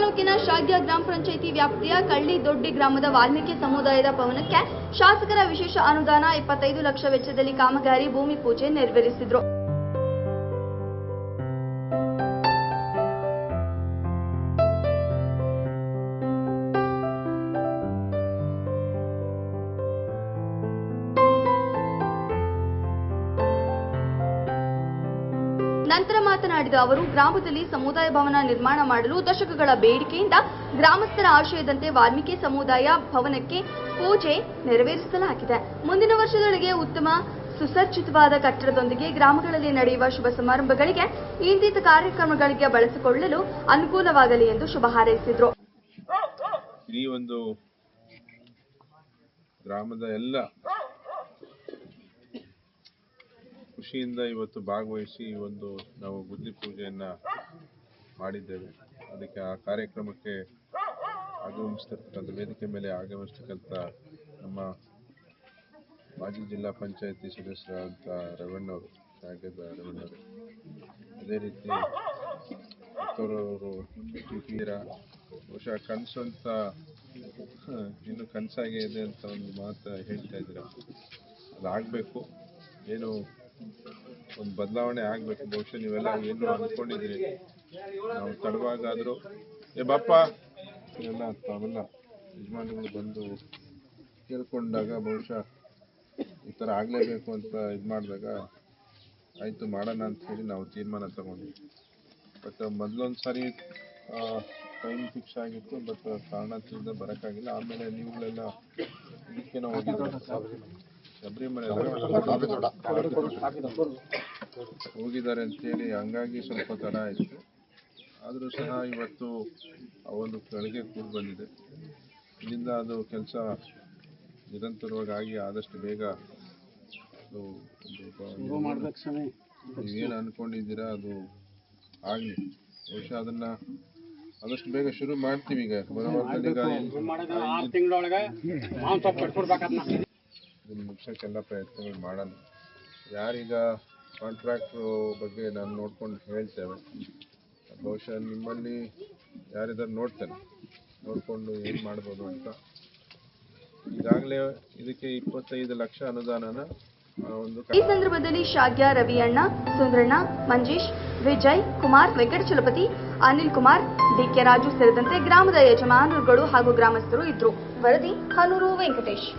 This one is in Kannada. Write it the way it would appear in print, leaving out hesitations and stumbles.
ತಾಲೂಕಿನ ಶಾಗ್ಯ ಗ್ರಾಮ ಪಂಚಾಯಿತಿ ವ್ಯಾಪ್ತಿಯ ಕಳ್ಳಿ ದೊಡ್ಡಿ ಗ್ರಾಮದ ವಾಲ್ಮೀಕಿ ಸಮುದಾಯದ ಭವನಕ್ಕೆ ಶಾಸಕರ ವಿಶೇಷ ಅನುದಾನ 25 ಲಕ್ಷ ವೆಚ್ಚದಲ್ಲಿ ಕಾಮಗಾರಿ ಭೂಮಿ ಪೂಜೆ ನೆರವೇರಿಸಿದರು. ನಂತರ ಮಾತನಾಡಿದ ಅವರು, ಗ್ರಾಮದಲ್ಲಿ ಸಮುದಾಯ ಭವನ ನಿರ್ಮಾಣ ಮಾಡಲು ದಶಕಗಳ ಬೇಡಿಕೆಯಿಂದ ಗ್ರಾಮಸ್ಥರ ಆಶಯದಂತೆ ವಾಲ್ಮೀಕಿ ಸಮುದಾಯ ಭವನಕ್ಕೆ ಪೂಜೆ ನೆರವೇರಿಸಲಾಗಿದೆ. ಮುಂದಿನ ವರ್ಷದೊಳಗೆ ಉತ್ತಮ ಸುಸಜ್ಜಿತವಾದ ಕಟ್ಟಡದೊಂದಿಗೆ ಗ್ರಾಮಗಳಲ್ಲಿ ನಡೆಯುವ ಶುಭ ಸಮಾರಂಭಗಳಿಗೆ ಇಂದಿನ ಕಾರ್ಯಕ್ರಮಗಳಿಗೆ ಬಳಸಿಕೊಳ್ಳಲು ಅನುಕೂಲವಾಗಲಿ ಎಂದು ಶುಭ ಹಾರೈಸಿದರು. ಈ ಒಂದು ಗ್ರಾಮದ ಎಲ್ಲ ಖುಷಿಯಿಂದ ಇವತ್ತು ಭಾಗವಹಿಸಿ ಒಂದು ನಾವು ಗುದ್ಲಿ ಪೂಜೆಯನ್ನ ಮಾಡಿದ್ದೇವೆ. ಅದಕ್ಕೆ ಆ ಕಾರ್ಯಕ್ರಮಕ್ಕೆ ಆಗಮಿಸಿರ್ತಕ್ಕಂಥ ವೇದಿಕೆ ಮೇಲೆ ಆಗಮಿಸ್ತಕ್ಕಂಥ ನಮ್ಮ ಮಾಜಿ ಜಿಲ್ಲಾ ಪಂಚಾಯತಿ ಸದಸ್ಯರಾದಂಥ ರವಣ್ಣವರು, ಶಾಗ್ಯದ ರವಣ್ಣವರು, ಅದೇ ರೀತಿ ಮತ್ತವರು ಬಹುಶಃ ಕನಸು ಅಂತ ಇನ್ನು ಕನಸಾಗೇ ಇದೆ ಅಂತ ಒಂದು ಮಾತು ಹೇಳ್ತಾ ಇದ್ದೀರ. ಅದಾಗಬೇಕು, ಏನು ಒಂದು ಬದಲಾವಣೆ ಆಗಬೇಕು. ಬಹುಶಃ ನೀವೆಲ್ಲ ಏನು ಅಂದ್ಕೊಂಡಿದ್ದೀರಿ, ನಾವು ತಡವಾಗಾದರೂ ಬಾಪ ಇವೆಲ್ಲ ತಾವೆಲ್ಲ ಯಜಮಾನಿಗಳು ಬಂದು ಕೇಳ್ಕೊಂಡಾಗ ಬಹುಶಃ ಈ ಥರ ಆಗಲೇಬೇಕು ಅಂತ ಇದು ಮಾಡಿದಾಗ ಆಯಿತು ಮಾಡೋಣ ಅಂಥೇಳಿ ನಾವು ತೀರ್ಮಾನ ತಗೊಂಡ್ವಿ. ಬಟ್ ಮೊದಲೊಂದು ಸಾರಿ ಟೈಮ್ ಫಿಕ್ಸ್ ಆಗಿತ್ತು, ಬಟ್ ಕಾರಣದಿಂದ ಬರೋಕ್ಕಾಗಿಲ್ಲ. ಆಮೇಲೆ ನೀವುಗಳೆಲ್ಲ ಇದಕ್ಕೇನೋ ಶಬರಿಮಲೆ ಹೋಗಿದ್ದಾರೆ ಅಂತೇಳಿ ಹಂಗಾಗಿ ಸ್ವಲ್ಪ ತಡ ಆಯಿತು. ಆದರೂ ಸಹ ಇವತ್ತು ಆ ಒಂದು ಕೆಳಗೆ ಕೂಡ ಬಂದಿದೆ. ಇಲ್ಲಿಂದ ಅದು ಕೆಲಸ ನಿರಂತರವಾಗಿ ಆಗಿ ಆದಷ್ಟು ಬೇಗ ನೀವೇನು ಅಂದ್ಕೊಂಡಿದ್ದೀರಾ ಅದು ಆಗಲಿ. ಬಹುಶಃ ಅದನ್ನ ಆದಷ್ಟು ಬೇಗ ಶುರು ಮಾಡ್ತೀವಿ. ಈಗ ಇದನ್ನು ಮುಗಿಸೋಕ್ಕೆಲ್ಲ ಪ್ರಯತ್ನಗಳು ಮಾಡೋಣ. ಯಾರೀಗ ಕಾಂಟ್ರಾಕ್ಟ್ರು ಬಗ್ಗೆ ನಾನು ನೋಡ್ಕೊಂಡು ಹೇಳ್ತೇವೆ. ಬಹುಶಃ ನಿಮ್ಮಲ್ಲಿ ಯಾರಿದ್ದಾರೆ ನೋಡ್ತೇನೆ, ನೋಡಿಕೊಂಡು ಏನು ಮಾಡ್ಬೋದು ಅಂತ. ಈಗಾಗಲೇ ಇದಕ್ಕೆ 25 ಲಕ್ಷ ಅನುದಾನನ ಈ ಸಂದರ್ಭದಲ್ಲಿ ಶಾಗ್ಯ ರವಿಯಣ್ಣ, ಸುಂದ್ರಣ್ಣ, ಮಂಜೇಶ್, ವಿಜಯ್ ಕುಮಾರ್, ವೆಂಕಟಚಲಪತಿ, ಅನಿಲ್ ಕುಮಾರ್, ಡಿಕೆ ರಾಜು ಸೇರಿದಂತೆ ಗ್ರಾಮದ ಯಜಮಾನರುಗಳು ಹಾಗೂ ಗ್ರಾಮಸ್ಥರು ಇದ್ದರು. ವರದಿ ಹನೂರು ವೆಂಕಟೇಶ್.